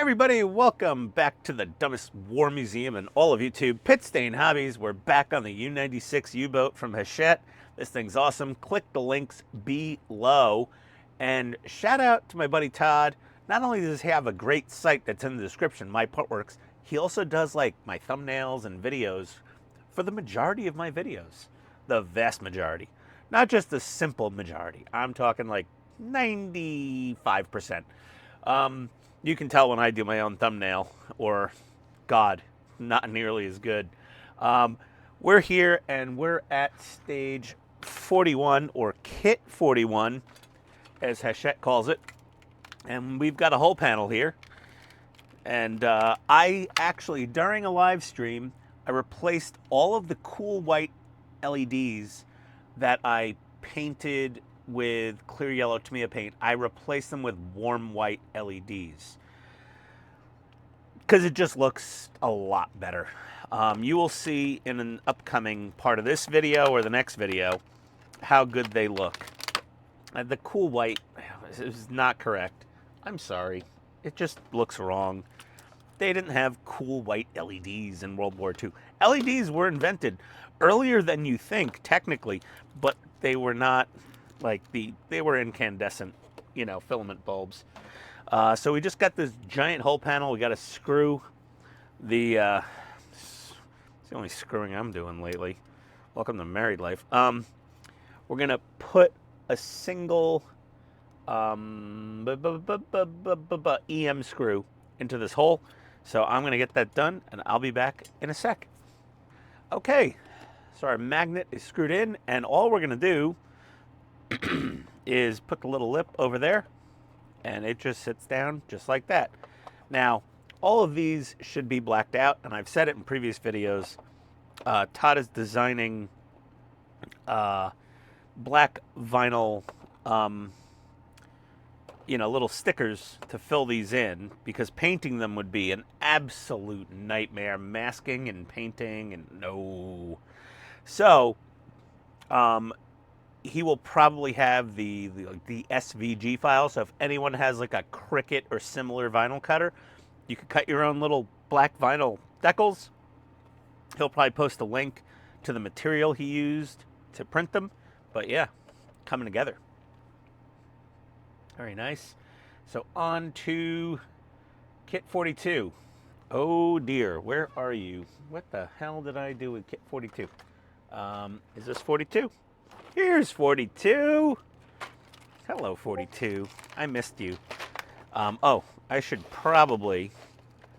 everybody, welcome back to the dumbest war museum in all of YouTube, Pit Stain Hobbies. We're back on the U96 U-Boat from Hachette. This thing's awesome. Click the links below. And shout out to my buddy Todd. Not only does he have a great site that's in the description, My Partworks, he also does like my thumbnails and videos for the majority of my videos. The vast majority. Not just the simple majority. I'm talking like 95%. You can tell when I do my own thumbnail, or God, not nearly as good. We're here and we're at stage 41, or kit 41, as Hachette calls it. And we've got a whole panel here. And I actually, during a live stream, I replaced all of the cool white LEDs that I painted with clear yellow Tamiya paint. I replaced them with warm white LEDs because it just looks a lot better. You will see in an upcoming part of this video or the next video how good they look. The cool white is not correct. I'm sorry. It just looks wrong. They didn't have cool white LEDs in World War II. LEDs were invented earlier than you think, technically, but they were not like they were incandescent, you know, filament bulbs. So we just got this giant hole panel. We got to screw the, it's the only screwing I'm doing lately. Welcome to married life. We're going to put a single EM screw into this hole. So I'm going to get that done and I'll be back in a sec. Okay, so our magnet is screwed in and all we're going to do is put the little lip over there and it just sits down just like that. Now, all of these should be blacked out, and I've said it in previous videos. Todd is designing black vinyl, you know, little stickers to fill these in, because painting them would be an absolute nightmare. Masking and painting and no. So, he will probably have the SVG file. So if anyone has like a Cricut or similar vinyl cutter, you could cut your own little black vinyl decals. He'll probably post a link to the material he used to print them. But yeah, coming together. Very nice. So on to kit 42. Oh dear, where are you? What the hell did I do with kit 42? Is this 42? Here's 42. Hello, 42. I missed you. Oh, I should probably,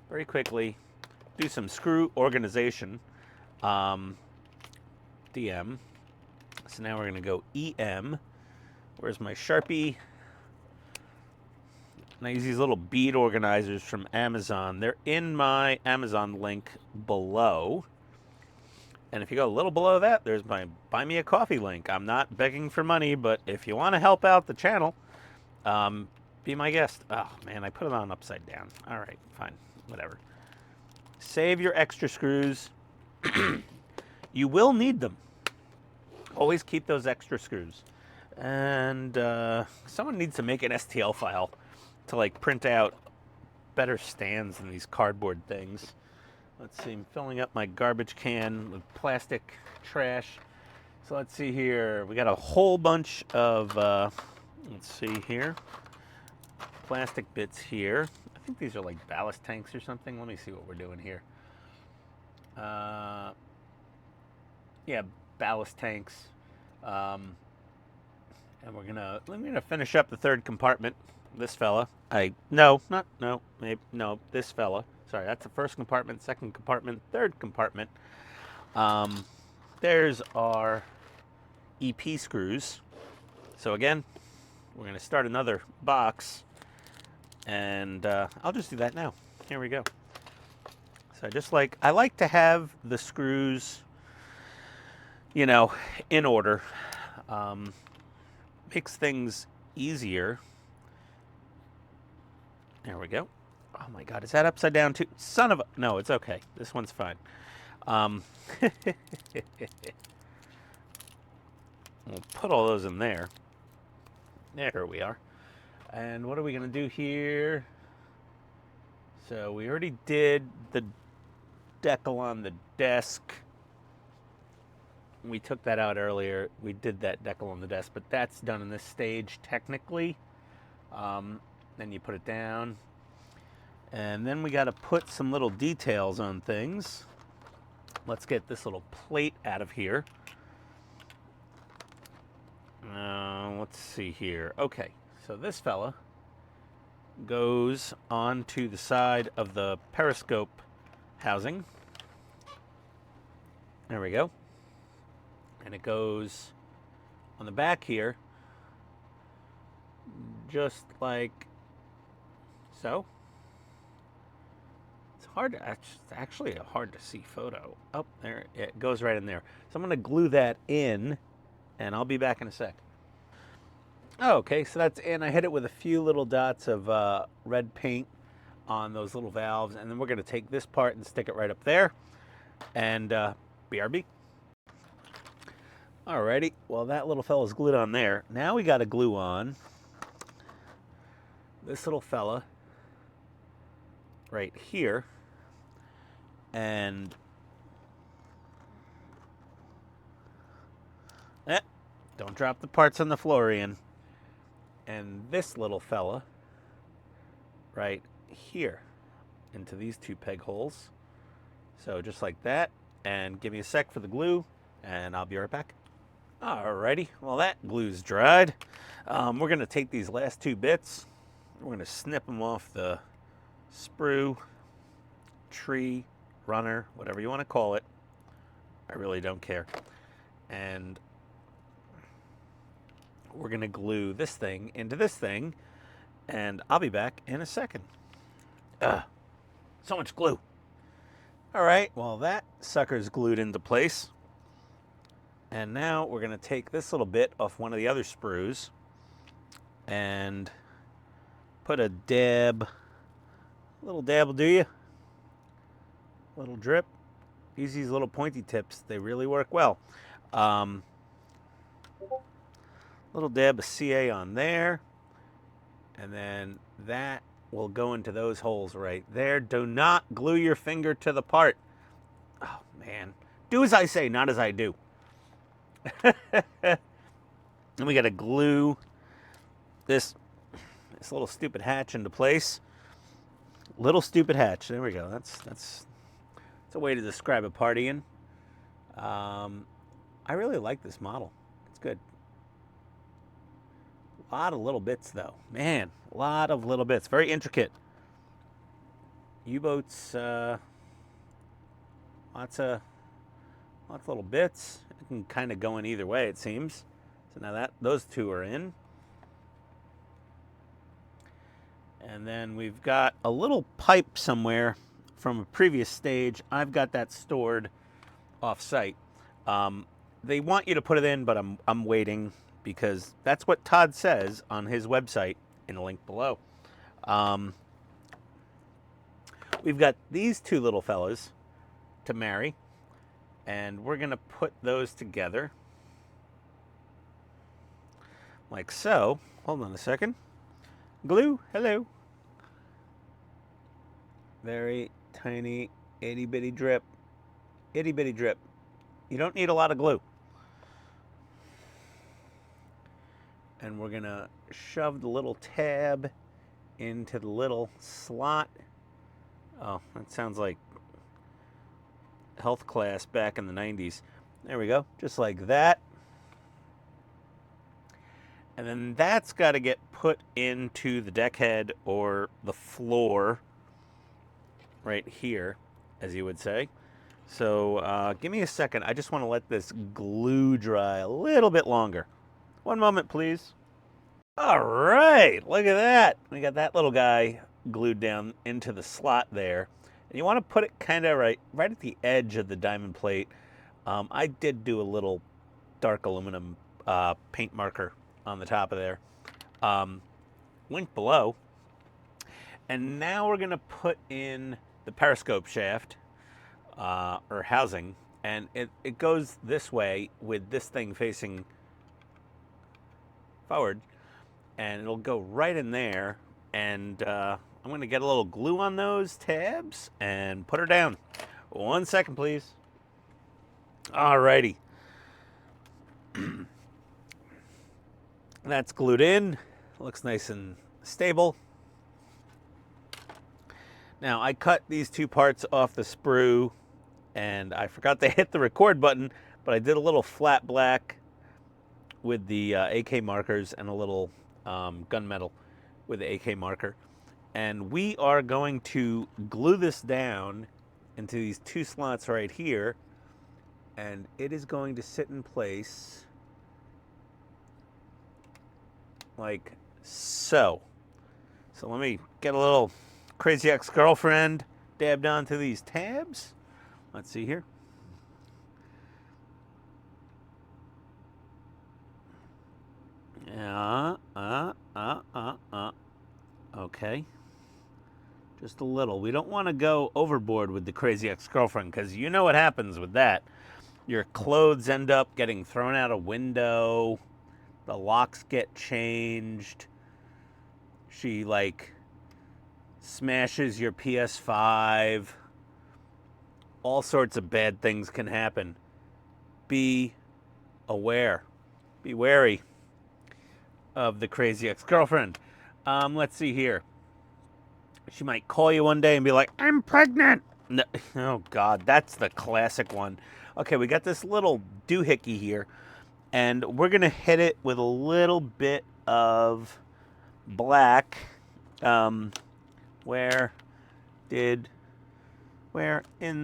very quickly, do some screw organization. DM. So now we're going to go EM. Where's my Sharpie? And I use these little bead organizers from Amazon. They're in my Amazon link below. And if you go a little below that, there's my Buy Me a Coffee link. I'm not begging for money, but if you want to help out the channel, be my guest. Oh, man, I put it on upside down. All right, fine, whatever. Save your extra screws. You will need them. Always keep those extra screws. And someone needs to make an STL file to, like, print out better stands than these cardboard things. Let's see, I'm filling up my garbage can with plastic trash. So let's see here. We got a whole bunch of, let's see here, plastic bits here. I think these are like ballast tanks or something. Let me see what we're doing here. Yeah, ballast tanks. And I'm gonna finish up the third compartment. This fella. No, this fella. Sorry, that's the first compartment, second compartment, third compartment. There's our EP screws. So again, we're going to start another box, and I'll just do that now. Here we go. So I like to have the screws, you know, in order. Makes things easier. There we go. Oh my God, is that upside down too? Son of a... No, it's okay. This one's fine. We'll put all those in there. There we are. And what are we going to do here? So we already did the decal on the desk. We took that out earlier. We did that decal on the desk, but that's done in this stage technically. Then you put it down. And then we got to put some little details on things. Let's get this little plate out of here. Let's see here. Okay, so this fella goes onto the side of the periscope housing. There we go. And it goes on the back here, just like so. It's hard to, it's actually a hard to see photo. Oh, there, it goes right in there. So I'm gonna glue that in, and I'll be back in a sec. Okay, so that's in. I hit it with a few little dots of red paint on those little valves, and then we're gonna take this part and stick it right up there, and BRB. Alrighty, well that little fella's glued on there. Now we gotta glue on this little fella right here, and don't drop the parts on the floor, Ian. And this little fella right here into these two peg holes. So just like that, and give me a sec for the glue, and I'll be right back. Alrighty, well that glue's dried. We're gonna take these last two bits, we're gonna snip them off the sprue, tree, runner, whatever you want to call it. I really don't care. And we're gonna glue this thing into this thing, and I'll be back in a second. So much glue. All right, well that sucker's glued into place. And now we're gonna take this little bit off one of the other sprues and put a dab. A little dab will do you. A little drip. Use these little pointy tips. They really work well. Little dab of CA on there. And then that will go into those holes right there. Do not glue your finger to the part. Oh, man. Do as I say, not as I do. And we got to glue this little stupid hatch into place. Little stupid hatch. There we go. That's a way to describe a part, Ian. I really like this model. It's good. A lot of little bits, though. Man, a lot of little bits. Very intricate. U-boats, lots of little bits. It can kind of go in either way, it seems. So now those two are in. And then we've got a little pipe somewhere from a previous stage. I've got that stored off-site. They want you to put it in, but I'm waiting because that's what Todd says on his website in the link below. We've got these two little fellas to marry, and we're gonna put those together like so. Hold on a second. Glue, hello. Very tiny, itty bitty drip. Itty bitty drip. You don't need a lot of glue. And we're gonna shove the little tab into the little slot. Oh, that sounds like health class back in the 90s. There we go, just like that. And then that's got to get put into the deck head or the floor right here, as you would say. So give me a second. I just want to let this glue dry a little bit longer. One moment, please. All right, look at that. We got that little guy glued down into the slot there. And you want to put it kind of right at the edge of the diamond plate. I did do a little dark aluminum paint marker on the top of there. Link below. And now we're going to put in the periscope shaft or housing. And it goes this way with this thing facing forward. And it'll go right in there. And I'm going to get a little glue on those tabs and put her down. 1 second, please. Alrighty. That's glued in. Looks nice and stable. Now, I cut these two parts off the sprue, and I forgot to hit the record button, but I did a little flat black with the AK markers and a little gunmetal with the AK marker. And we are going to glue this down into these two slots right here, and it is going to sit in place like so. So let me get a little Crazy Ex-Girlfriend dabbed onto these tabs. Let's see here. Okay. Just a little. We don't want to go overboard with the Crazy Ex-Girlfriend, because you know what happens with that. Your clothes end up getting thrown out a window. The locks get changed. She, like, smashes your PS5. All sorts of bad things can happen. Be aware. Be wary of the Crazy Ex-Girlfriend. Let's see here. She might call you one day and be like, I'm pregnant. No, oh, God, that's the classic one. Okay, we got this little doohickey here, and we're going to hit it with a little bit of black. Where in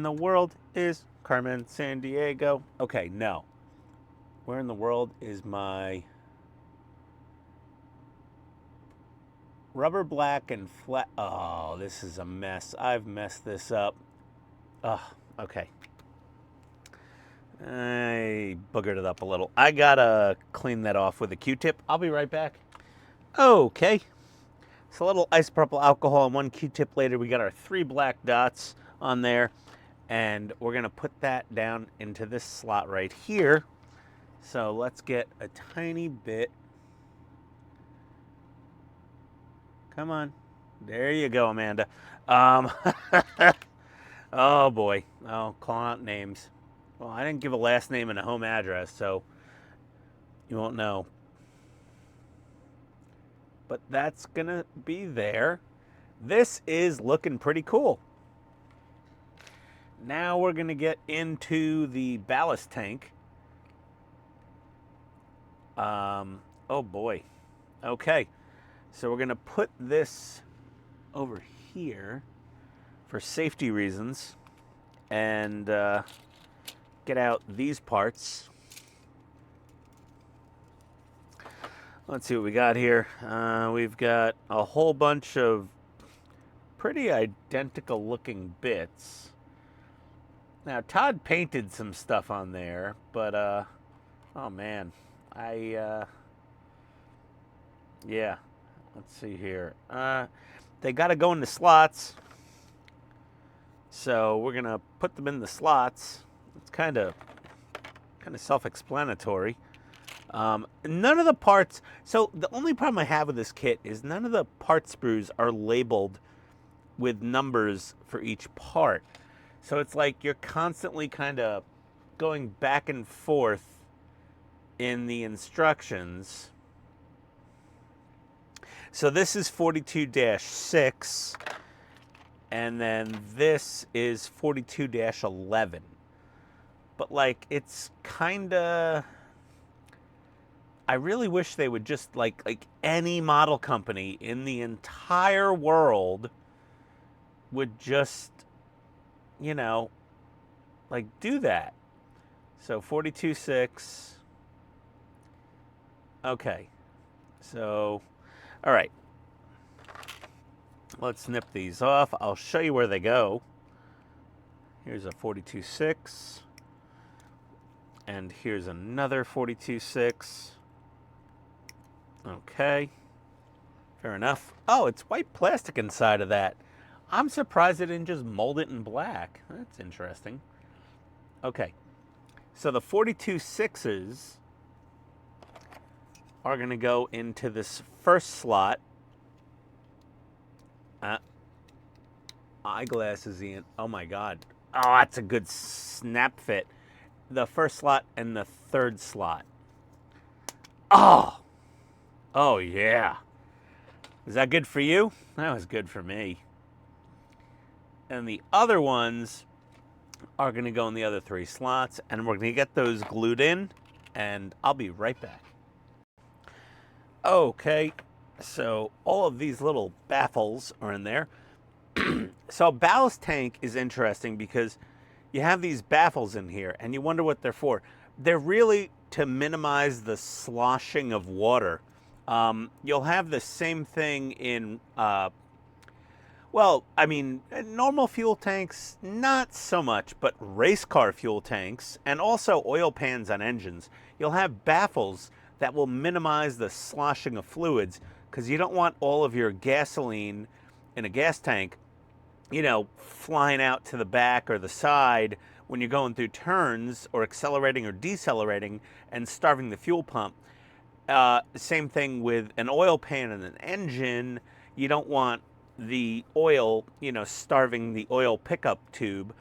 the world is Carmen Sandiego? Okay, no. Where in the world is my rubber black and flat? Oh, this is a mess. I've messed this up. Oh, okay. I boogered it up a little. I gotta clean that off with a Q-tip. I'll be right back. Okay. So a little isopropyl alcohol and one Q-tip later, we got our 3 black dots on there. And we're gonna put that down into this slot right here. So let's get a tiny bit. Come on. There you go, Amanda. Oh boy. Oh, calling out names. Well, I didn't give a last name and a home address, so you won't know. But that's gonna be there. This is looking pretty cool. Now we're gonna get into the ballast tank. Oh boy. Okay. So we're gonna put this over here for safety reasons and get out these parts. Let's see what we got here. We've got a whole bunch of pretty identical looking bits. Now, Todd painted some stuff on there, but, oh man, yeah, let's see here. They got to go in the slots, so we're going to put them in the slots. It's kind of self-explanatory. None of the parts, so the only problem I have with this kit is none of the part sprues are labeled with numbers for each part. So it's like you're constantly kind of going back and forth in the instructions. So this is 42-6, and then this is 42-11. But like, it's kind of, I really wish they would just like any model company in the entire world would just, you know, like do that. So 42-6. Okay. So, all right. Let's snip these off. I'll show you where they go. Here's a 42-6. And here's another 42-6. Okay. Fair enough. Oh, it's white plastic inside of that. I'm surprised they didn't just mold it in black. That's interesting. Okay. So the 42-6s are going to go into this first slot. eyeglasses, Ian. Oh my God. Oh, that's a good snap fit. The first slot and the third slot. Oh, oh yeah. Is that good for you? That was good for me. And the other ones are going to go in the other 3 slots, and we're going to get those glued in, and I'll be right back. Okay, so all of these little baffles are in there. So a ballast tank is interesting because you have these baffles in here, and you wonder what they're for. They're really to minimize the sloshing of water. You'll have the same thing in well, I mean, normal fuel tanks, not so much, but race car fuel tanks and also oil pans on engines, you'll have baffles that will minimize the sloshing of fluids because you don't want all of your gasoline in a gas tank, flying out to the back or the side when you're going through turns or accelerating or decelerating and starving the fuel pump. Same thing with an oil pan and an engine. You don't want the oil, starving the oil pickup tube.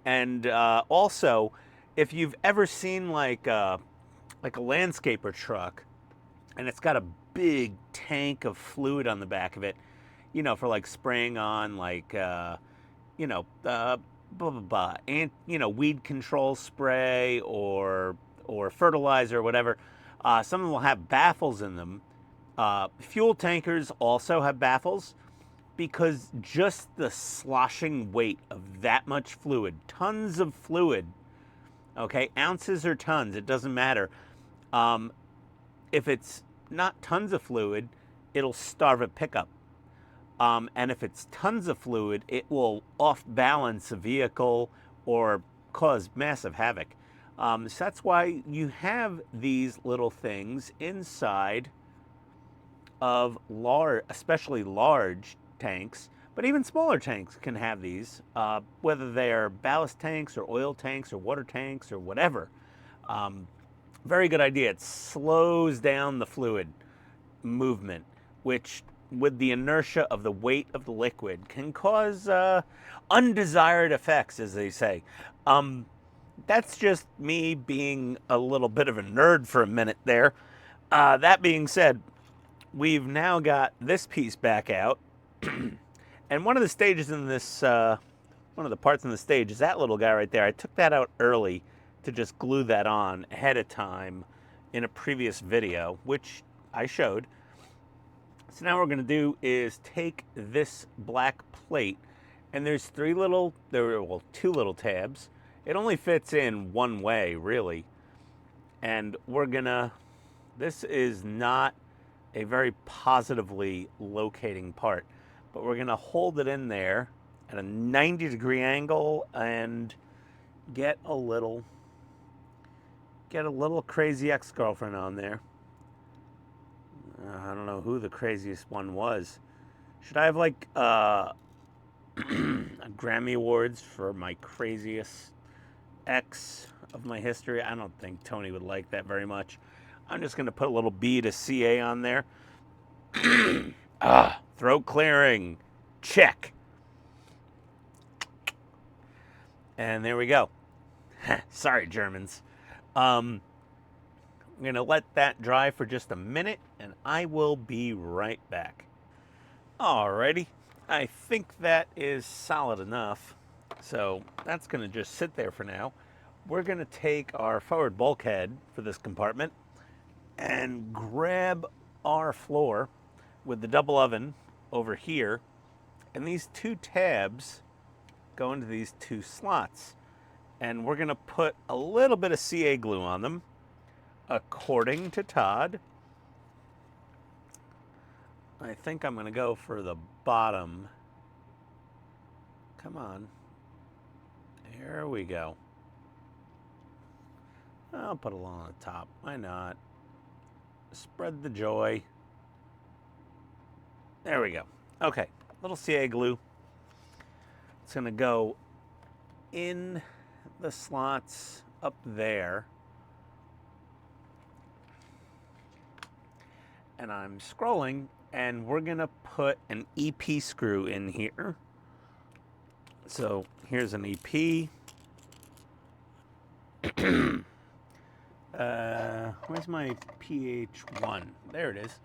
And also, if you've ever seen like a landscaper truck, and it's got a big tank of fluid on the back of it, for like spraying on blah blah blah, and weed control spray or fertilizer or whatever. Some of them will have baffles in them. Fuel tankers also have baffles because just the sloshing weight of that much fluid, tons of fluid, okay, ounces or tons, it doesn't matter. If it's not tons of fluid, it'll starve a pickup. And if it's tons of fluid, it will off balance a vehicle or cause massive havoc. So that's why you have these little things inside of especially large tanks, but even smaller tanks can have these, whether they are ballast tanks or oil tanks or water tanks or whatever. Very good idea. It slows down the fluid movement, which with the inertia of the weight of the liquid can cause undesired effects, as they say. That's just me being a little bit of a nerd for a minute there. That being said, we've now got this piece back out. And one of the stages in this, one of the parts in the stage is that little guy right there. I took that out early to just glue that on ahead of time in a previous video, which I showed. So now what we're going to do is take this black plate, and there's two little tabs. It only fits in one way, really. And this is not a very positively locating part, but we're gonna hold it in there at a 90-degree angle and get a little crazy ex-girlfriend on there. I don't know who the craziest one was. Should I have like a Grammy Awards for my craziest ex of my history? I don't think Tony would like that very much. I'm just gonna put a little B to CA on there. Throat clearing, check. And there we go. Sorry, Germans. I'm gonna let that dry for just a minute, and I will be right back. Alrighty, I think that is solid enough. So that's gonna just sit there for now. We're gonna take our forward bulkhead for this compartment and grab our floor with the double oven over here, and these 2 tabs go into these 2 slots, and we're gonna put a little bit of CA glue on them according to Todd. I think I'm gonna go for the bottom. Come on, here we go. I'll put a little on the top, why not? Spread the joy. There we go. Okay, little CA glue. It's gonna go in the slots up there. And I'm scrolling, and we're gonna put an EP screw in here. So here's an EP. Where's my PH1? There it is.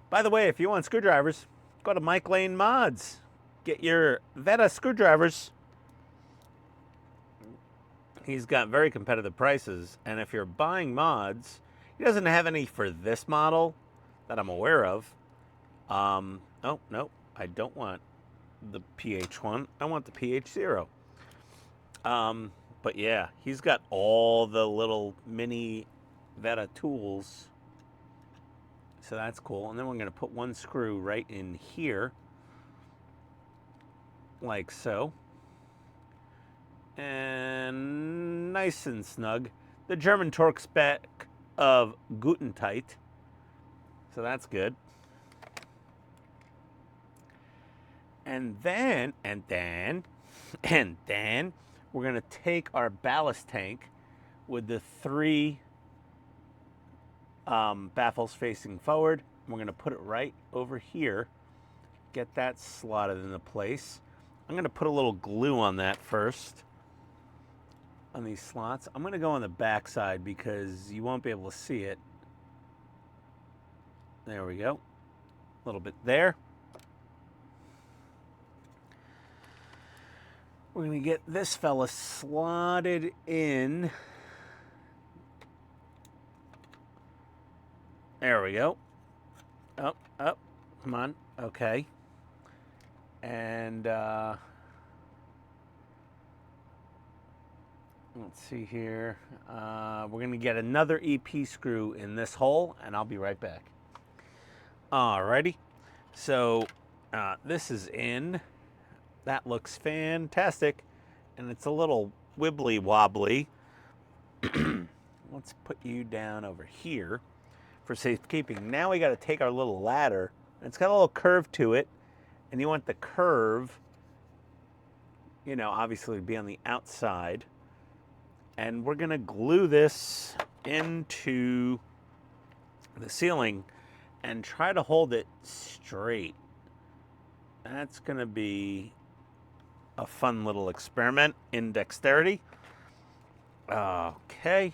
By the way, if you want screwdrivers, go to Mike Lane Mods. Get your Veta screwdrivers. He's got very competitive prices, and if you're buying mods, he doesn't have any for this model that I'm aware of. Oh, no, I don't want the PH1. I want the PH0. But yeah, he's got all the little mini Veta tools. So that's cool. And then we're going to put one screw right in here, like so. And nice and snug. The German torque spec of Gutentight. So that's good. And then we're going to take our ballast tank with the 3 baffles facing forward. We're going to put it right over here. Get that slotted into place. I'm going to put a little glue on that first, on these slots. I'm going to go on the back side because you won't be able to see it. There we go. A little bit there. We're going to get this fella slotted in. There we go. Up, up. Come on. Okay. And let's see here. We're going to get another EP screw in this hole, and I'll be right back. Alrighty. So this is in. That looks fantastic, and it's a little wibbly wobbly. Let's put you down over here for safekeeping. Now we got to take our little ladder, and it's got a little curve to it, and you want the curve, you know, obviously to be on the outside, and we're going to glue this into the ceiling and try to hold it straight. That's going to be a fun little experiment in dexterity. Okay.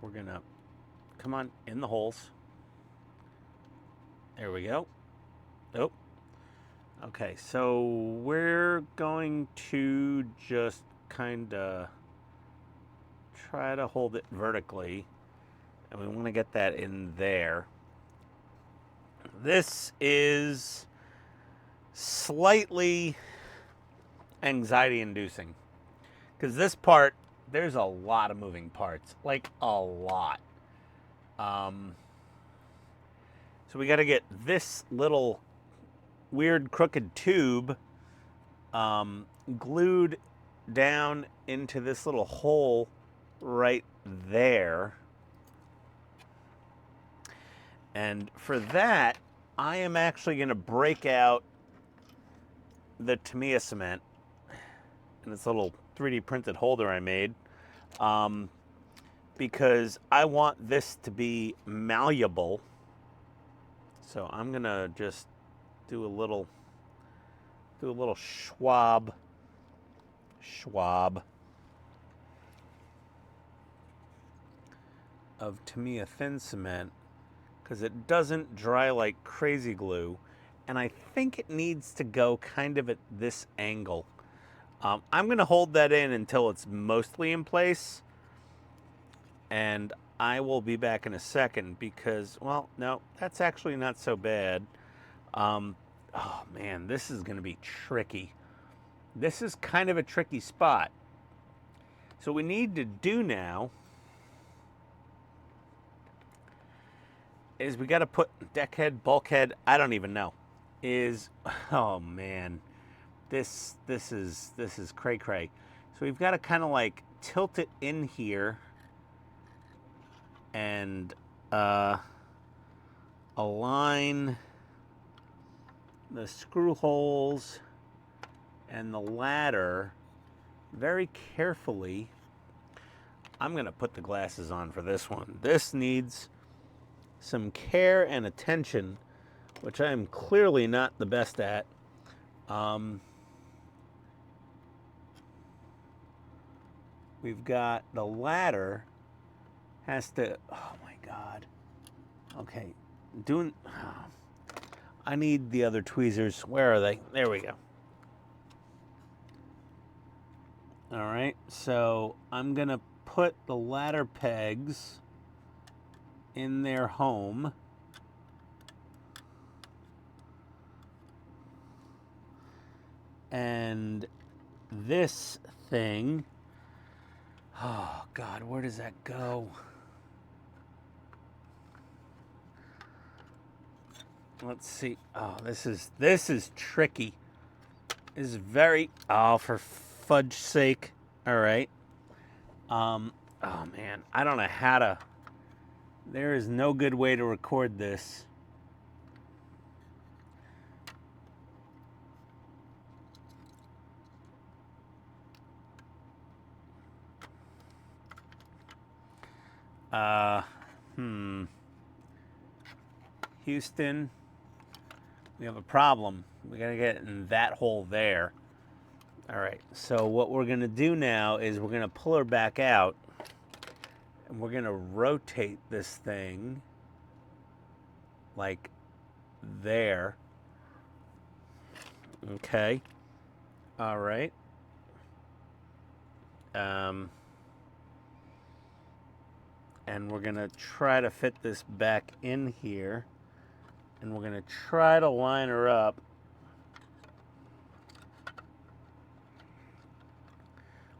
We're gonna come on in the holes. There we go. Oh. Okay, so we're going to just kind of try to hold it vertically, and we want to get that in there. This is slightly anxiety inducing because this part, there's a lot of moving parts, like a lot. So we got to get this little weird crooked tube glued down into this little hole right there. And for that, I am actually going to break out the Tamiya cement in this little 3D printed holder I made, because I want this to be malleable. So I'm gonna just do a little swab of Tamiya thin cement, because it doesn't dry like crazy glue, and I think it needs to go kind of at this angle. I'm going to hold that in until it's mostly in place, and I will be back in a second because, well, no, that's actually not so bad. Oh man, this is going to be tricky. This is kind of a tricky spot. So what we need to do now is we got to put deckhead, bulkhead, I don't even know. Oh man, this is cray cray. So we've got to kind of like tilt it in here and align the screw holes and the ladder very carefully. I'm gonna put the glasses on for this one. This needs some care and attention, which I am clearly not the best at. we've got the ladder has to, oh my God. Okay, I need the other tweezers. Where are they? There we go. All right, so I'm gonna put the ladder pegs in their home. And this thing, oh God, where does that go? Let's see. Oh, this is tricky. This is very, oh, for fudge's sake. All right. Oh man, I don't know how to, there is no good way to record this. Houston, we have a problem. We gotta get in that hole there. All right, so what we're gonna do now is we're gonna pull her back out and we're gonna rotate this thing like there. Okay, all right. And we're gonna try to fit this back in here, and we're gonna try to line her up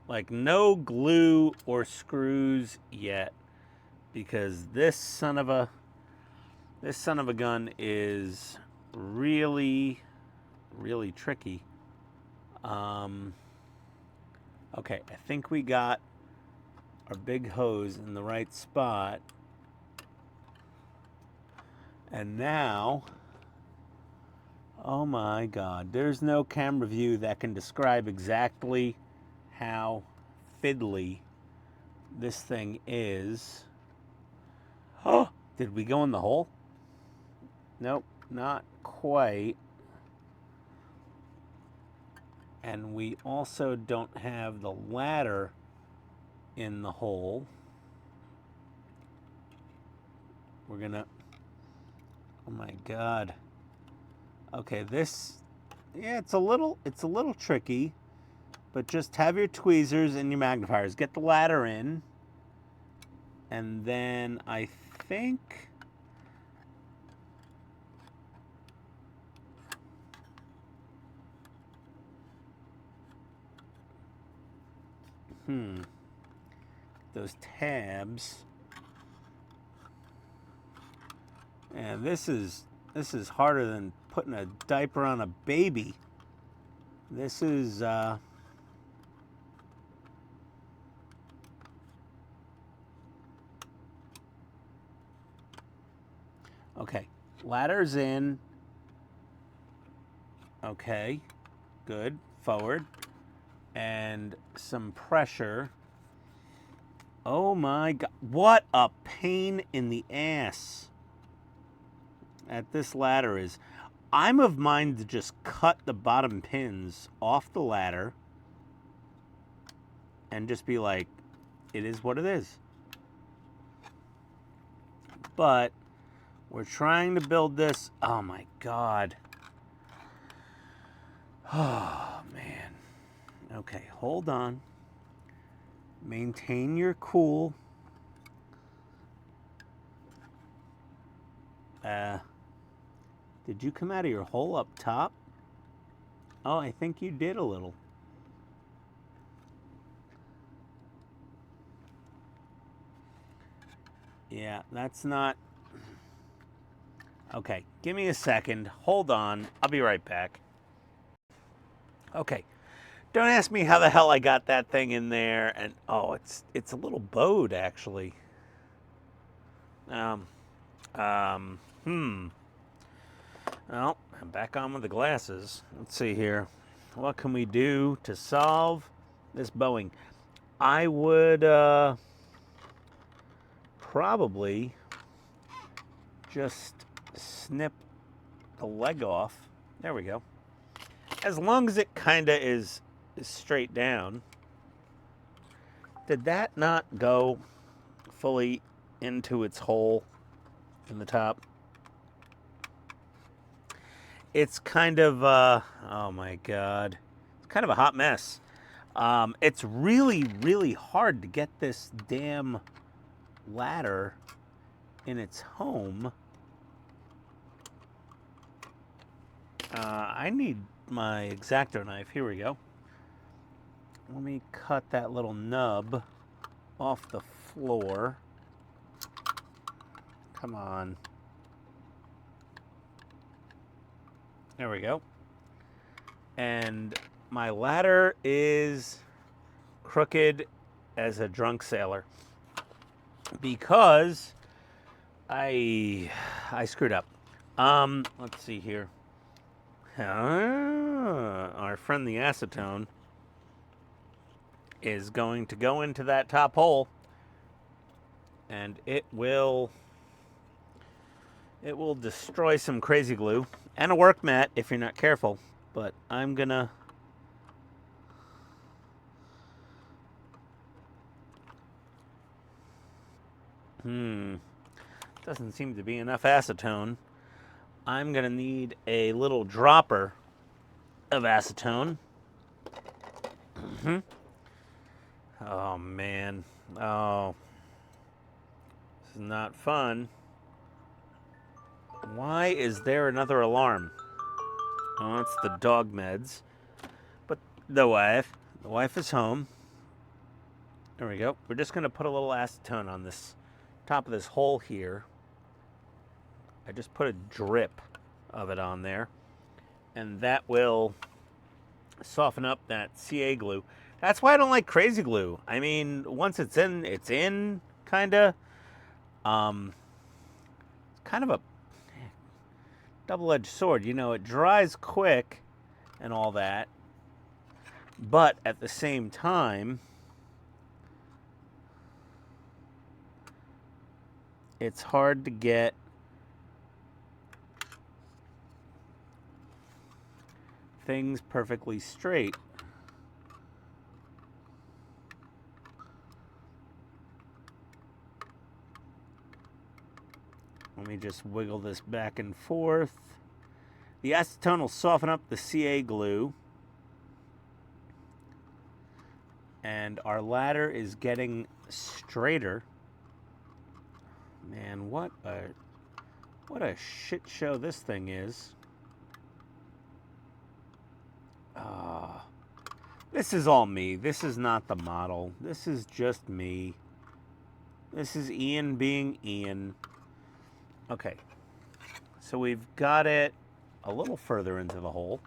like no glue or screws yet, because this son of a gun is really tricky. Okay, I think we got our big hose in the right spot. And now, oh my God, there's no camera view that can describe exactly how fiddly this thing is. Oh, did we go in the hole? Nope, not quite. And we also don't have the ladder in the hole. We're gonna, oh my God. Okay, this, yeah, it's a little tricky, but just have your tweezers and your magnifiers. Get the ladder in, and then I think, those tabs. And this is harder than putting a diaper on a baby. This is okay. Ladder's in. Okay, good. Forward. And some pressure. Oh my God, what a pain in the ass that this ladder is. I'm of mind to just cut the bottom pins off the ladder and just be like, it is what it is. But we're trying to build this. Oh my God. Oh man. Okay, hold on. Maintain your cool. Did you come out of your hole up top? Oh, I think you did a little. Yeah, that's not... Okay, give me a second. Hold on. I'll be right back. Okay. Don't ask me how the hell I got that thing in there. And oh, it's a little bowed actually. Well, I'm back on with the glasses. Let's see here. What can we do to solve this bowing? I would probably just snip the leg off. There we go. As long as it kind of is straight down. Did that not go fully into its hole in the top? It's kind of, oh my God. It's kind of a hot mess. It's really, really hard to get this damn ladder in its home. I need my X-Acto knife. Here we go. Let me cut that little nub off the floor. Come on. There we go. And my ladder is crooked as a drunk sailor because I screwed up. Let's see here. Our friend the acetone is going to go into that top hole, and it will destroy some crazy glue and a work mat if you're not careful. But I'm gonna doesn't seem to be enough acetone. I'm gonna need a little dropper of acetone. Oh man. Oh, this is not fun. Why is there another alarm? Oh, it's the dog meds. But the wife is home. There we go. We're just gonna put a little acetone on this top of this hole here. I just put a drip of it on there, and that will soften up that CA glue. That's why I don't like crazy glue. I mean, once it's in, kinda. It's kind of a double-edged sword. You know, it dries quick and all that, but at the same time, it's hard to get things perfectly straight. Let me just wiggle this back and forth. The acetone will soften up the CA glue. And our ladder is getting straighter. Man, what a shit show this thing is. This is all me. This is not the model. This is just me. This is Ian being Ian. Okay, so we've got it a little further into the hole.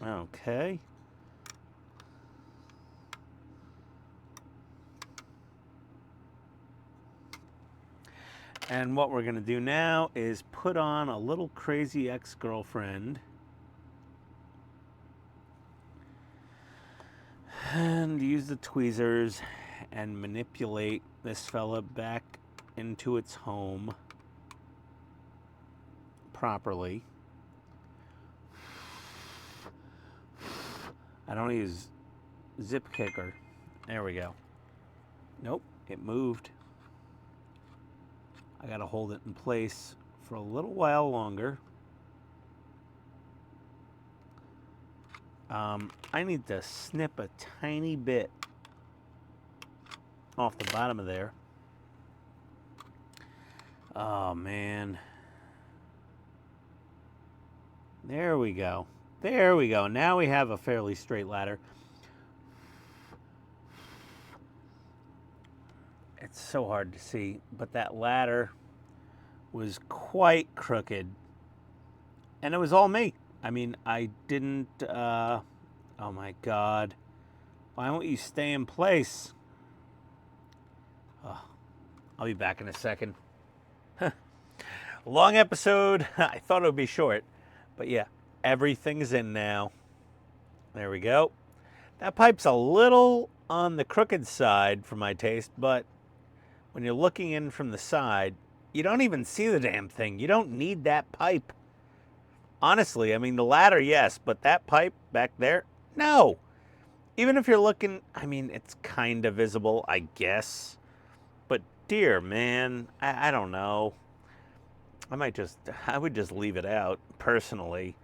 Okay. And what we're going to do now is put on a little crazy ex-girlfriend and use the tweezers and manipulate this fella back into its home properly. I don't use zip kicker. There we go. Nope, it moved. I gotta hold it in place for a little while longer. I need to snip a tiny bit off the bottom of there. Oh man. There we go. There we go. Now we have a fairly straight ladder. It's so hard to see, but that ladder was quite crooked. And it was all me. I mean, I didn't, oh my God. Why won't you stay in place? Oh, I'll be back in a second. Long episode. I thought it would be short, but yeah, everything's in now. There we go. That pipe's a little on the crooked side for my taste, but when you're looking in from the side, you don't even see the damn thing. You don't need that pipe. Honestly, I mean, the ladder, yes, but that pipe back there, no. Even if you're looking, I mean, it's kind of visible, I guess. But dear man, I don't know. I would just leave it out, personally.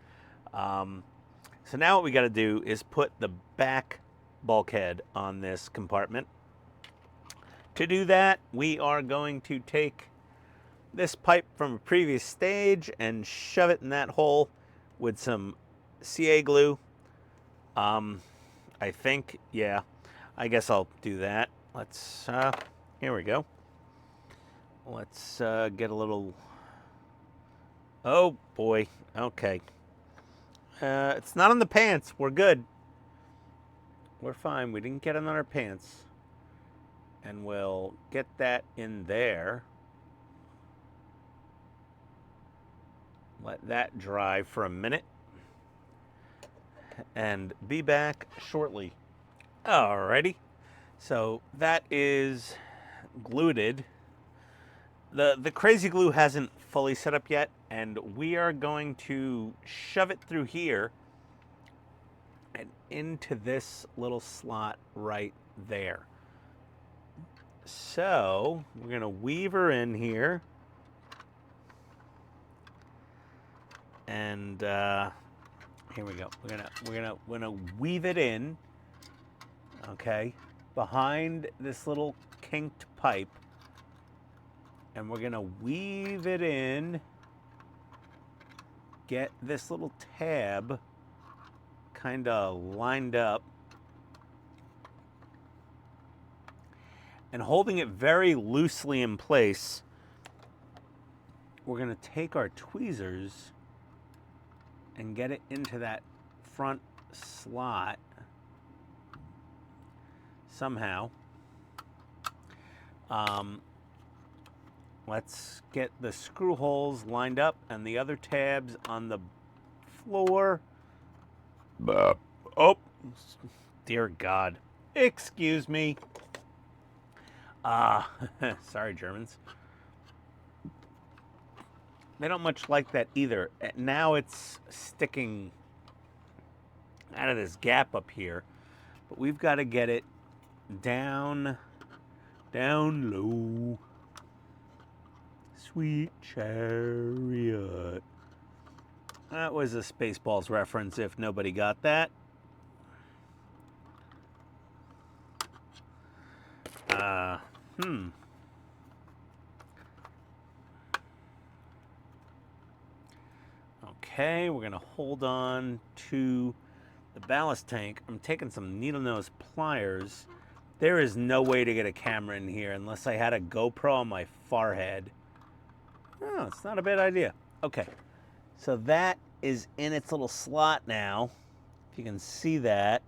So now what we got to do is put the back bulkhead on this compartment. To do that, we are going to take this pipe from a previous stage and shove it in that hole with some CA glue. I think, yeah, I guess I'll do that. Let's, here we go. Let's get a little, oh boy, okay. It's not on the pants, we're good. We're fine, we didn't get it on our pants. And we'll get that in there. Let that dry for a minute. And be back shortly. Alrighty. So that is glued. The crazy glue hasn't fully set up yet, and we are going to shove it through here and into this little slot right there. So we're gonna weave her in here, and here we go. We're gonna weave it in, okay, behind this little kinked pipe, and we're gonna weave it in. Get this little tab kind of lined up, and holding it very loosely in place, we're gonna take our tweezers and get it into that front slot somehow. Let's get the screw holes lined up and the other tabs on the floor. Oh, dear God. Excuse me. Sorry, Germans. They don't much like that either. Now it's sticking out of this gap up here. But we've got to get it down low. Sweet chariot. That was a Spaceballs reference if nobody got that. Okay, we're gonna hold on to the ballast tank. I'm taking some needle nose pliers. There is no way to get a camera in here unless I had a GoPro on my forehead. Oh, it's not a bad idea. Okay, so that is in its little slot now. If you can see that.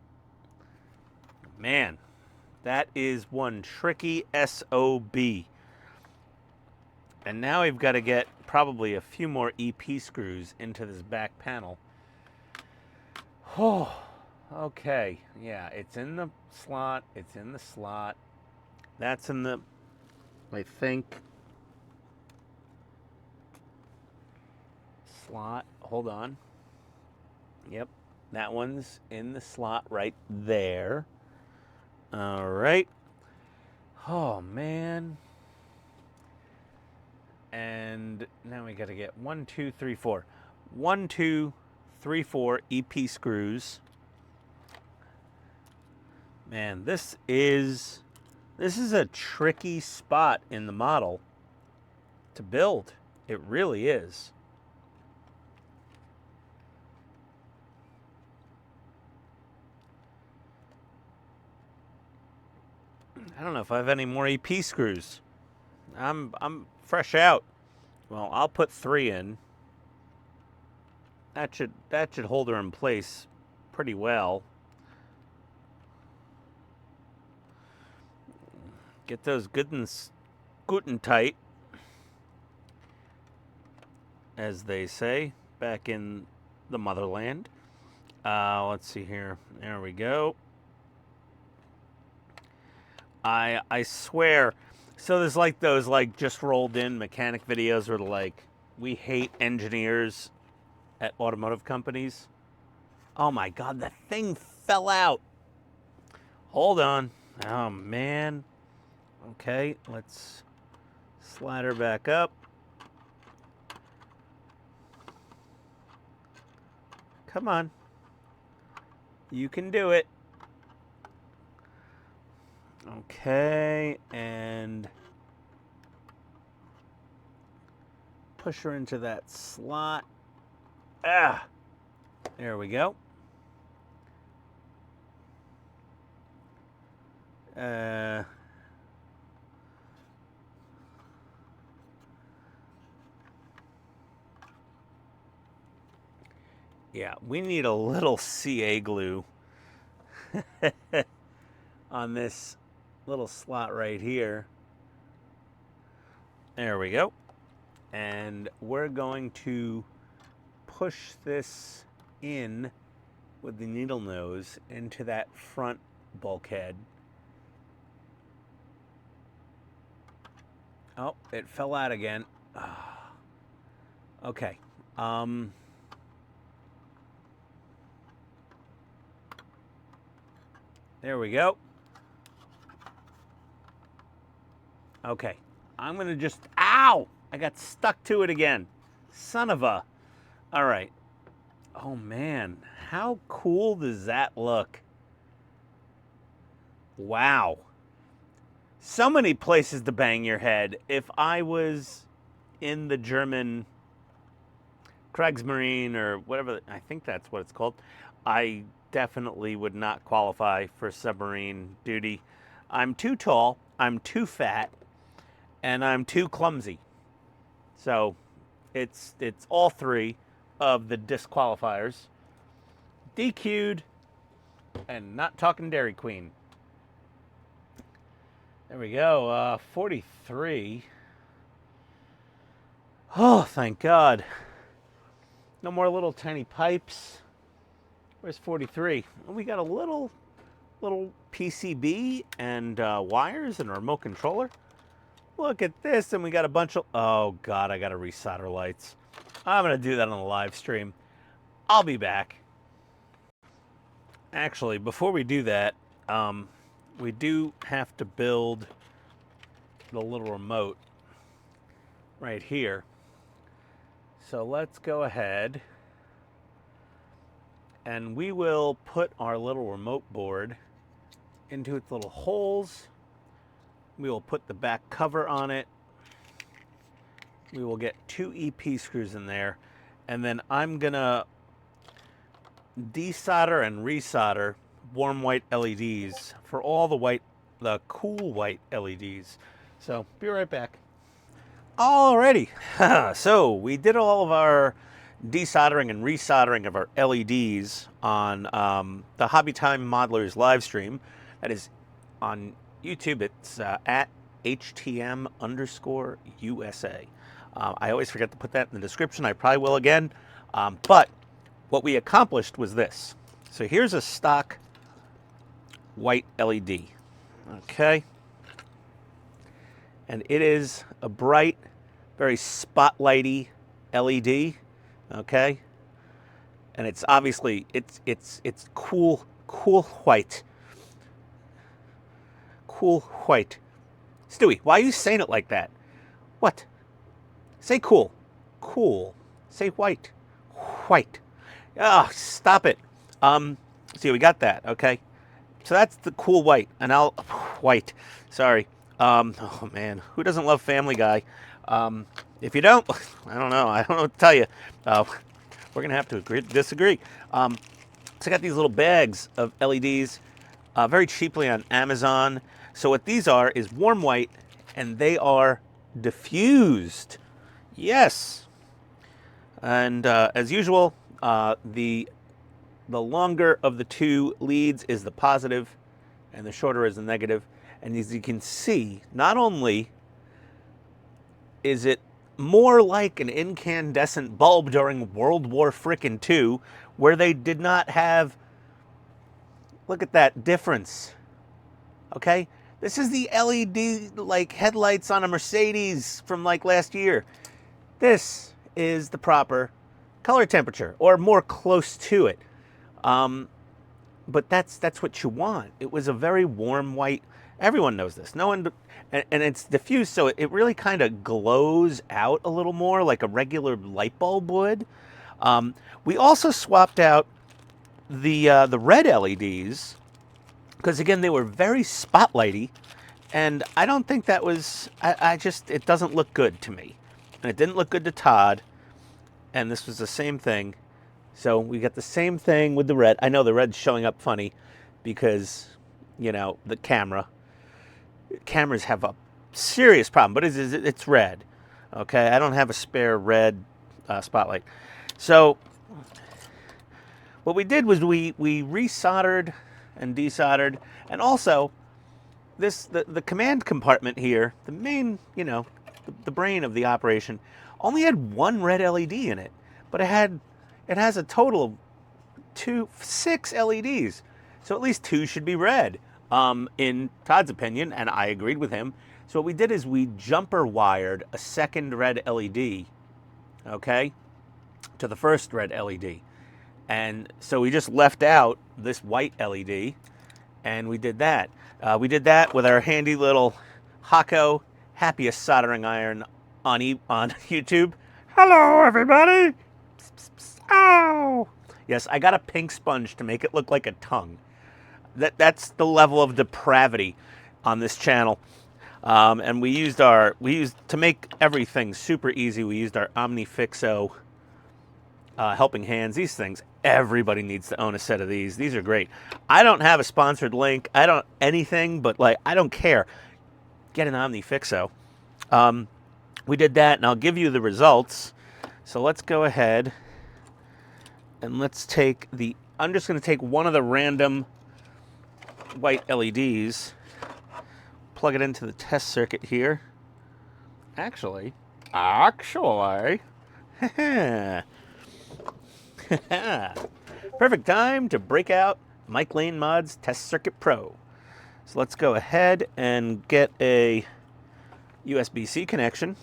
Man, that is one tricky SOB. And now we've got to get probably a few more EP screws into this back panel. Oh, okay. Yeah, it's in the slot. It's in the slot. That's in the, I think, slot. Hold on. Yep, that one's in the slot right there. All right. Oh, man. And now we got to get 1, 2, 3, 4. 1, 2, 3, 4 EP screws. Man, this is a tricky spot in the model to build. It really is. I don't know if I have any more EP screws. I'm fresh out. Well, I'll put 3 in. That should hold her in place pretty well. Get those good and tight, as they say back in the motherland. Let's see here. There we go. I swear. So there's like those like just rolled in mechanic videos where like we hate engineers at automotive companies. Oh my god, the thing fell out. Hold on. Oh man. Okay, let's slide her back up. Come on. You can do it. Okay, and push her into that slot. Ah, there we go. Yeah, we need a little CA glue on this little slot right here. There we go. And we're going to push this in with the needle nose into that front bulkhead. Oh, it fell out again. Okay. There we go. Okay. I'm going to just... Ow! I got stuck to it again. Son of a... All right. Oh, man. How cool does that look? Wow. So many places to bang your head. If I was in the German Kriegsmarine or whatever, I think that's what it's called, I definitely would not qualify for submarine duty. I'm too tall, I'm too fat, and I'm too clumsy. So it's all three of the disqualifiers. DQ'd and not talking Dairy Queen. There we go, 43. Oh, thank God. No more little tiny pipes. Where's 43? We got a little PCB and wires and a remote controller. Look at this, and we got a bunch of... Oh, God, I got to resolder lights. I'm going to do that on the live stream. I'll be back. Actually, before we do that, we do have to build the little remote right here. So let's go ahead and we will put our little remote board into its little holes. We will put the back cover on it. We will get 2 EP screws in there, and then I'm gonna desolder and resolder warm white LEDs for all the cool white LEDs. So be right back. Alrighty, so we did all of our desoldering and resoldering of our LEDs on the Hobby Time Modelers live stream. That is on YouTube. It's at HTM_USA. I always forget to put that in the description. I probably will again. But what we accomplished was this. So here's a stock white LED. Okay. And it is a bright, very spotlighty LED. Okay. And it's obviously it's cool white. Cool white. Stewie, why are you saying it like that? What? Say cool. Cool. Say white. White. Ah, oh, stop it. See, we got that, okay? So that's the cool white. And white. Sorry. Oh man, who doesn't love Family Guy? If you don't, I don't know. I don't know what to tell you. We're gonna have to disagree. So I got these little bags of LEDs very cheaply on Amazon. So what these are is warm white, and they are diffused. Yes. And as usual, the longer of the two leads is the positive, and the shorter is the negative. And as you can see, not only is it more like an incandescent bulb during World War II, where they did not have, look at that difference, okay? This is the LED like headlights on a Mercedes from like last year. This is the proper color temperature, or more close to it. But that's what you want. It was a very warm white. Everyone knows this. No one, and it's diffused, so it really kind of glows out a little more like a regular light bulb would. We also swapped out the red LEDs because again they were very spotlighty, and I don't think that was. I just it doesn't look good to me, and it didn't look good to Todd. And this was the same thing. So we got the same thing with the red. I know the red's showing up funny because, you know, the cameras have a serious problem, but it's red. Okay, I don't have a spare red spotlight. So what we did was we resoldered and desoldered, and also the command compartment here, the main, you know, the brain of the operation, only had one red LED in it, but it has a total of 6 LEDs. So at least 2 should be red, in Todd's opinion, and I agreed with him. So what we did is we jumper wired a second red LED, okay, to the first red LED. And so we just left out this white LED, and we did that. We did that with our handy little Hachette happiest soldering iron on YouTube. Hello, everybody. Psst, psst, psst. Ow. Yes, I got a pink sponge to make it look like a tongue. That's the level of depravity on this channel. And we used to make everything super easy. We used our OmniFixo helping hands. These things, everybody needs to own a set of these. These are great. I don't have a sponsored link. I don't anything, but like I don't care. Get an OmniFixo. We did that, and I'll give you the results. So let's go ahead and let's take I'm just going to take one of the random white LEDs, plug it into the test circuit here. Actually, perfect time to break out Mike Lane Mod's Test Circuit Pro. So let's go ahead and get a USB-C connection.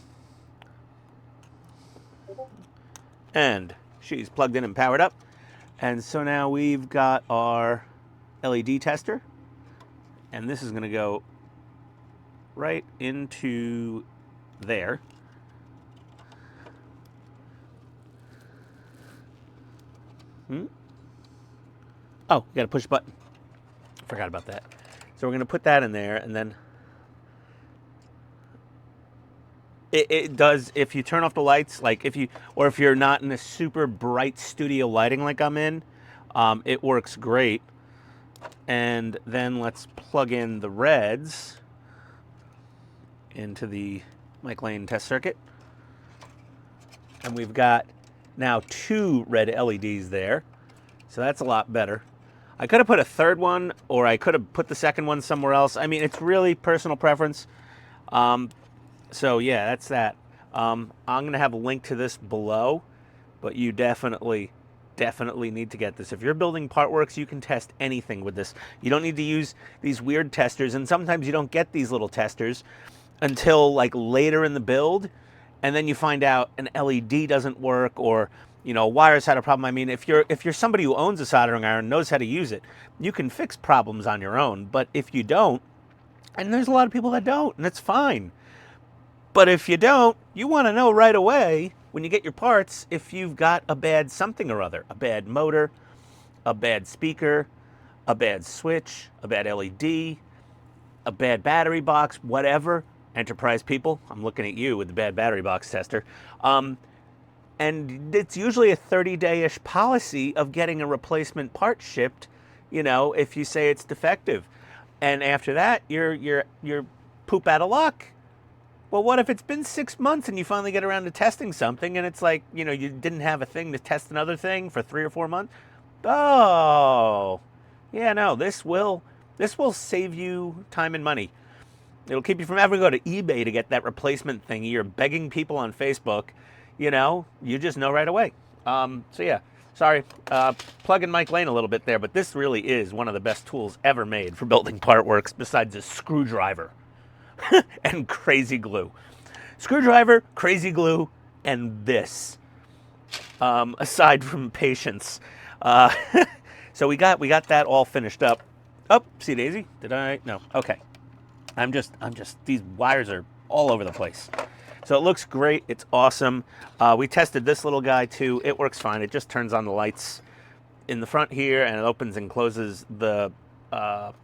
And she's plugged in and powered up. And so now we've got our LED tester. And this is going to go right into there. Oh, you got to push a button. Forgot about that. So we're going to put that in there, and then it does, if you turn off the lights, like if you're not in a super bright studio lighting like I'm in, it works great. And then let's plug in the reds into the Mike Lane test circuit. And we've got now 2 red LEDs there. So that's a lot better. I could have put a third one, or I could have put the second one somewhere else. I mean, it's really personal preference. So yeah, that's that. I'm going to have a link to this below, but you definitely need to get this. If you're building partworks, you can test anything with this. You don't need to use these weird testers, and sometimes you don't get these little testers until like later in the build, and then you find out an LED doesn't work, or you know, wires had a problem. I mean, if you're somebody who owns a soldering iron, knows how to use it, you can fix problems on your own. But if you don't, and there's a lot of people that don't, and it's fine. But if you don't, you want to know right away when you get your parts if you've got a bad something or other, a bad motor, a bad speaker, a bad switch, a bad LED, a bad battery box, whatever. Enterprise people, I'm looking at you with the bad battery box tester. And it's usually a 30-day-ish policy of getting a replacement part shipped, you know, if you say it's defective. And after that, you're poop out of luck. Well, what if it's been 6 months and you finally get around to testing something, and it's like, you know, you didn't have a thing to test another thing for 3 or 4 months? Oh, yeah, no, this will save you time and money. It'll keep you from having to go to eBay to get that replacement thing. You're begging people on Facebook, you know, you just know right away. So yeah, Sorry, plugging Mike Lane a little bit there, but this really is one of the best tools ever made for building partworks besides a screwdriver and crazy glue. Screwdriver, crazy glue, and this. Aside from patience. So we got that all finished up. Oh, see Daisy? Did I? No. Okay. I'm just, these wires are all over the place. So it looks great. It's awesome. We tested this little guy too. It works fine. It just turns on the lights in the front here, and it opens and closes the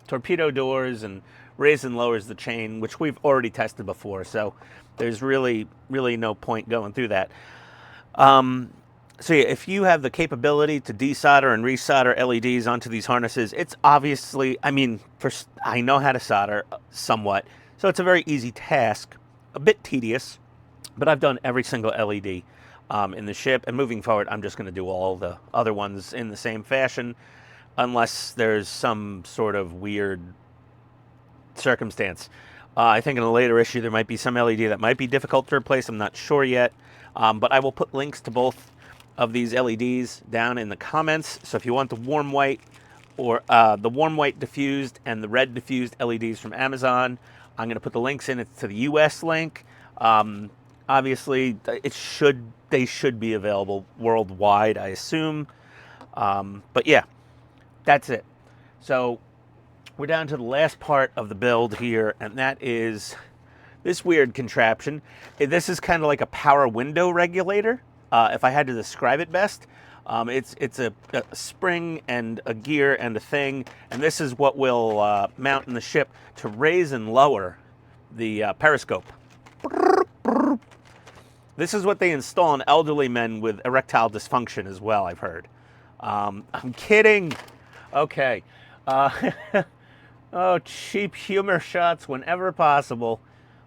torpedo doors and raises and lowers the chain, which we've already tested before. So there's really no point going through that. So yeah, if you have the capability to desolder and resolder LEDs onto these harnesses, it's obviously, I mean, I know how to solder somewhat, so it's a very easy task, a bit tedious, but I've done every single LED in the ship, and moving forward, I'm just going to do all the other ones in the same fashion, unless there's some sort of weird circumstance. I think in a later issue, there might be some LED that might be difficult to replace. I'm not sure yet, but I will put links to both of these LEDs down in the comments. So if you want the warm white or the warm white diffused and the red diffused LEDs from Amazon, I'm going to put the links in. It's to the US link. Obviously, they should be available worldwide, I assume. But yeah, that's it. So we're down to the last part of the build here, and that is this weird contraption. This is kind of like a power window regulator. If I had to describe it best, it's a spring and a gear and a thing, and this is what will mount in the ship to raise and lower the periscope. This is what they install on elderly men with erectile dysfunction as well, I've heard. I'm kidding. Okay. Oh, cheap humor shots whenever possible.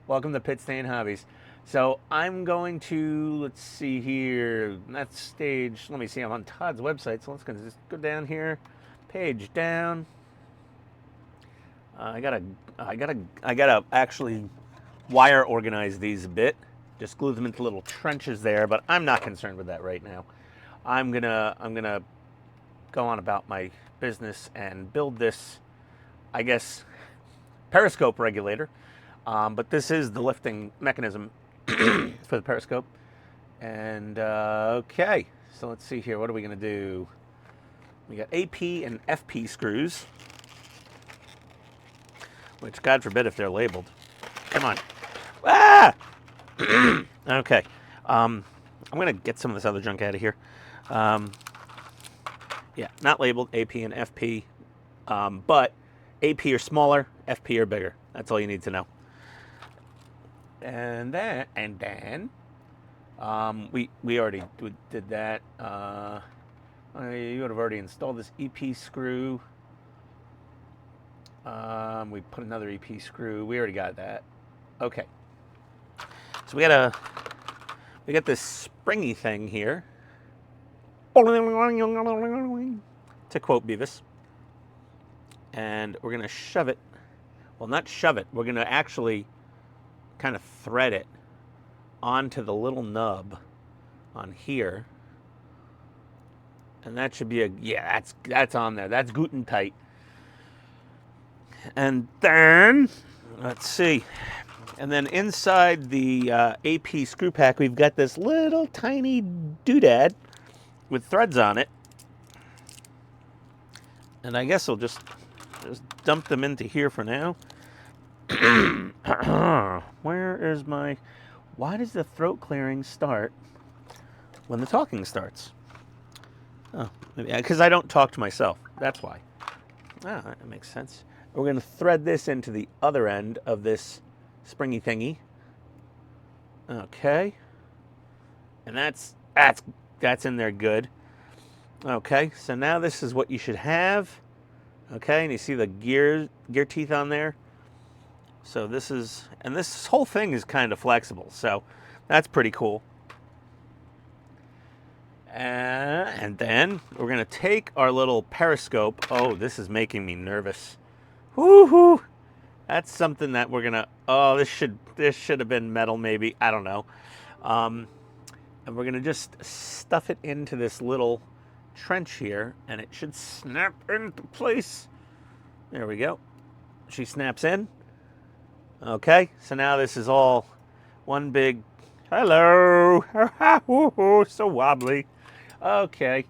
Welcome to Pit Stain Hobbies. So I'm going to, let's see here, that stage, let me see, I'm on Todd's website, so let's just go down here, page down. I gotta actually wire organize these a bit, just glue them into little trenches there, but I'm not concerned with that right now. I'm gonna go on about my business and build this, I guess, periscope regulator, but this is the lifting mechanism for the periscope. And okay, so let's see here. What are we going to do? We got AP and FP screws, which God forbid if they're labeled. Come on. Ah! Okay. I'm going to get some of this other junk out of here. Yeah, not labeled AP and FP, but AP are smaller, FP are bigger. That's all you need to know. And then we already did that. You would have already installed this EP screw. We put another EP screw. We already got that. Okay. So we got this springy thing here. To quote Beavis. And we're gonna shove it. Well, not shove it. We're gonna actually kind of thread it onto the little nub on here, and that should be that's on there. That's guten tight. And then let's see, and then inside the AP screw pack, we've got this little tiny doodad with threads on it, and I guess I'll just dump them into here for now. Where is my... Why does the throat clearing start when the talking starts? Oh, maybe because I don't talk to myself. That's why. Ah, that makes sense. We're going to thread this into the other end of this springy thingy. Okay. And that's in there good. Okay, so now this is what you should have. Okay, and you see the gear teeth on there. So this is, and this whole thing is kind of flexible, so that's pretty cool. And then we're gonna take our little periscope. Oh, this is making me nervous. Woohoo! That's something that we're gonna. Oh, this should have been metal, maybe. I don't know. And we're gonna just stuff it into this little trench here, and it should snap into place. There we go. She snaps in. Okay, so now this is all one big, hello, so wobbly. Okay,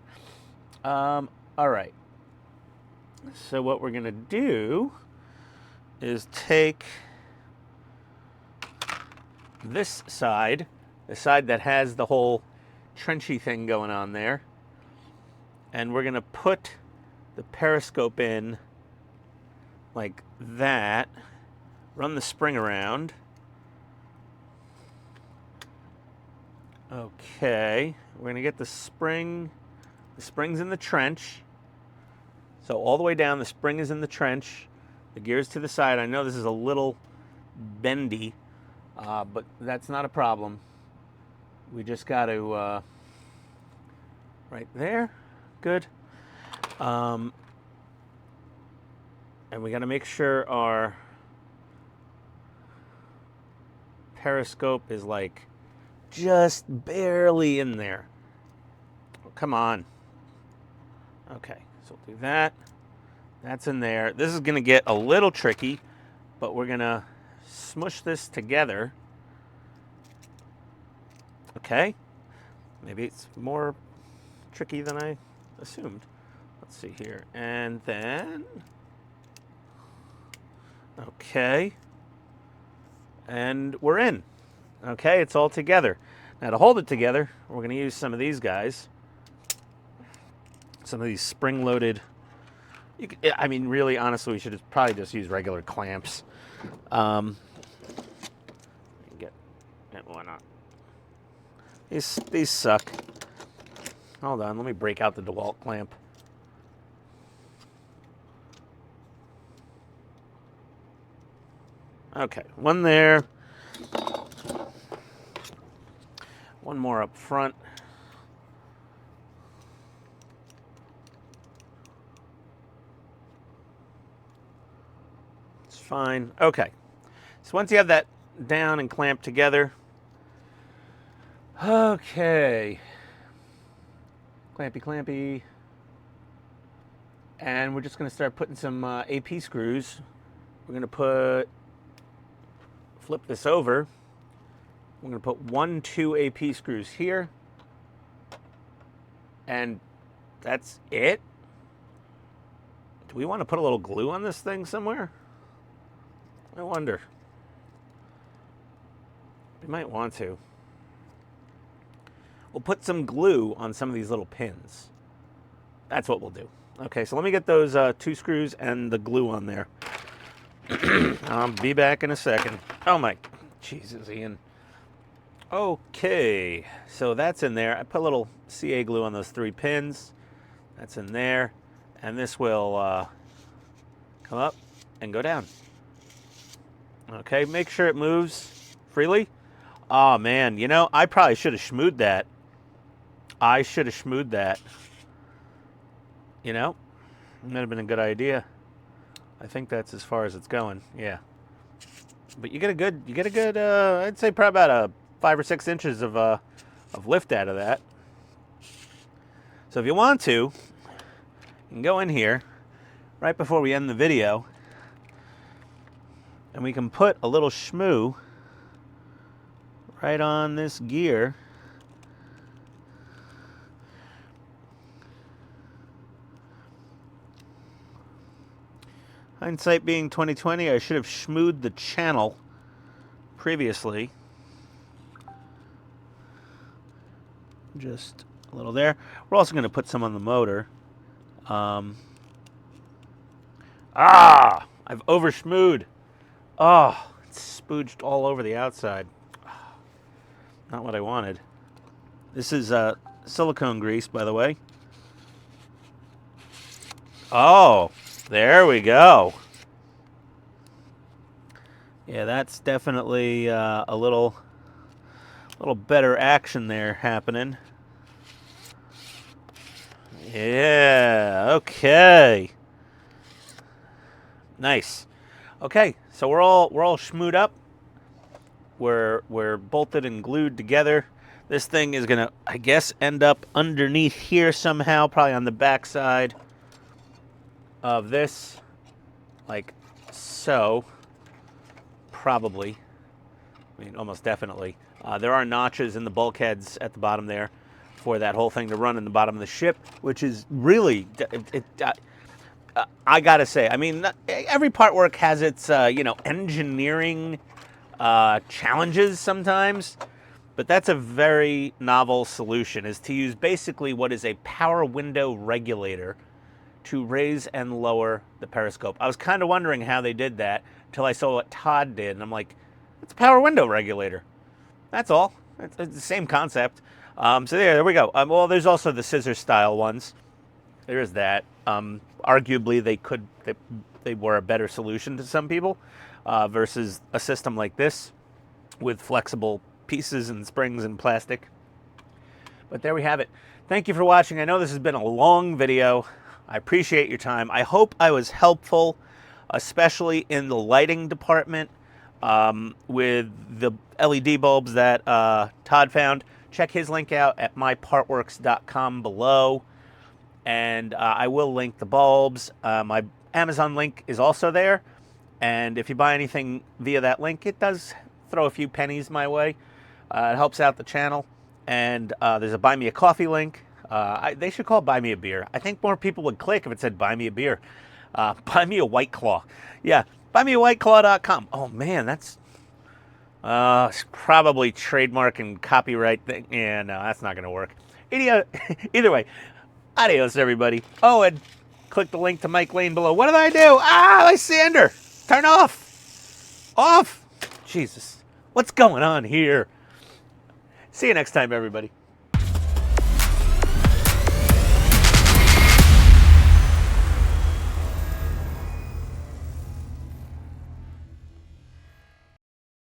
all right. So what we're gonna do is take this side, the side that has the whole trenchy thing going on there, and we're gonna put the periscope in like that, run the spring around. Okay, we're gonna get the spring's in the trench. So all the way down, the spring is in the trench, the gear's to the side. I know this is a little bendy, but that's not a problem. We just got to, right there, good. And we got to make sure our periscope is like just barely in there. Oh, come on. Okay, so we'll do that. That's in there. This is going to get a little tricky, but we're going to smush this together. Okay. Maybe it's more tricky than I assumed. Let's see here. And then, okay. And we're in. Okay, it's all together. Now to hold it together, we're going to use some of these guys. Some of these spring-loaded. I mean, really, honestly, we should probably just use regular clamps. Get one on. These suck. Hold on, let me break out the DeWalt clamp. Okay, one there. One more up front. It's fine. Okay. So once you have that down and clamped together, okay. Clampy, clampy. And we're just going to start putting some AP screws. We're going to flip this over. We're going to put 2 AP screws here. And that's it. Do we want to put a little glue on this thing somewhere? I wonder. We might want to. We'll put some glue on some of these little pins. That's what we'll do. Okay, so let me get those 2 screws and the glue on there. I'll be back in a second. Oh my, Jesus, Ian. Okay, so that's in there. I put a little CA glue on those 3 pins. That's in there. And this will come up and go down. Okay, make sure it moves freely. Oh man, you know, I probably should have schmooed that. I should have schmooed that. You know, it might have been a good idea. I think that's as far as it's going. Yeah. But you get a good, I'd say probably about 5 or 6 inches of lift out of that. So if you want to, you can go in here right before we end the video, and we can put a little shmoo right on this gear. Hindsight being 2020, I should have shmooed the channel previously. Just a little there. We're also going to put some on the motor. I've over shmooed. Oh, it's spooged all over the outside. Not what I wanted. This is silicone grease, by the way. Oh, there we go. Yeah, that's definitely a little better action there happening. Yeah, okay. Nice. Okay, so we're all shmooed up. We're bolted and glued together. This thing is going to, I guess, end up underneath here somehow, probably on the back side of this, like so. Probably. I mean, almost definitely. There are notches in the bulkheads at the bottom there for that whole thing to run in the bottom of the ship, which is really, I gotta say, I mean, every partwork has its, engineering challenges sometimes, but that's a very novel solution, is to use basically what is a power window regulator to raise and lower the periscope. I was kind of wondering how they did that until I saw what Todd did, and I'm like, it's a power window regulator. That's all. It's the same concept. So there we go. Well, there's also the scissor style ones. There is that. Arguably, they were a better solution to some people versus a system like this with flexible pieces and springs and plastic. But there we have it. Thank you for watching. I know this has been a long video. I appreciate your time. I hope I was helpful, especially in the lighting department with the LED bulbs that Todd found. Check his link out at mypartworks.com below. And I will link the bulbs. My Amazon link is also there. And if you buy anything via that link, it does throw a few pennies my way. It helps out the channel. And there's a Buy Me a Coffee link. They should call it Buy Me a Beer. I think more people would click if it said Buy Me a Beer. Buy Me a White Claw. Yeah, buymeawhiteclaw.com. Oh, man, that's probably trademark and copyright thing. Yeah, no, that's not going to work. Either way, adios, everybody. Oh, and click the link to Mike Lane below. What did I do? My sander. Turn off. Off. Jesus. What's going on here? See you next time, everybody.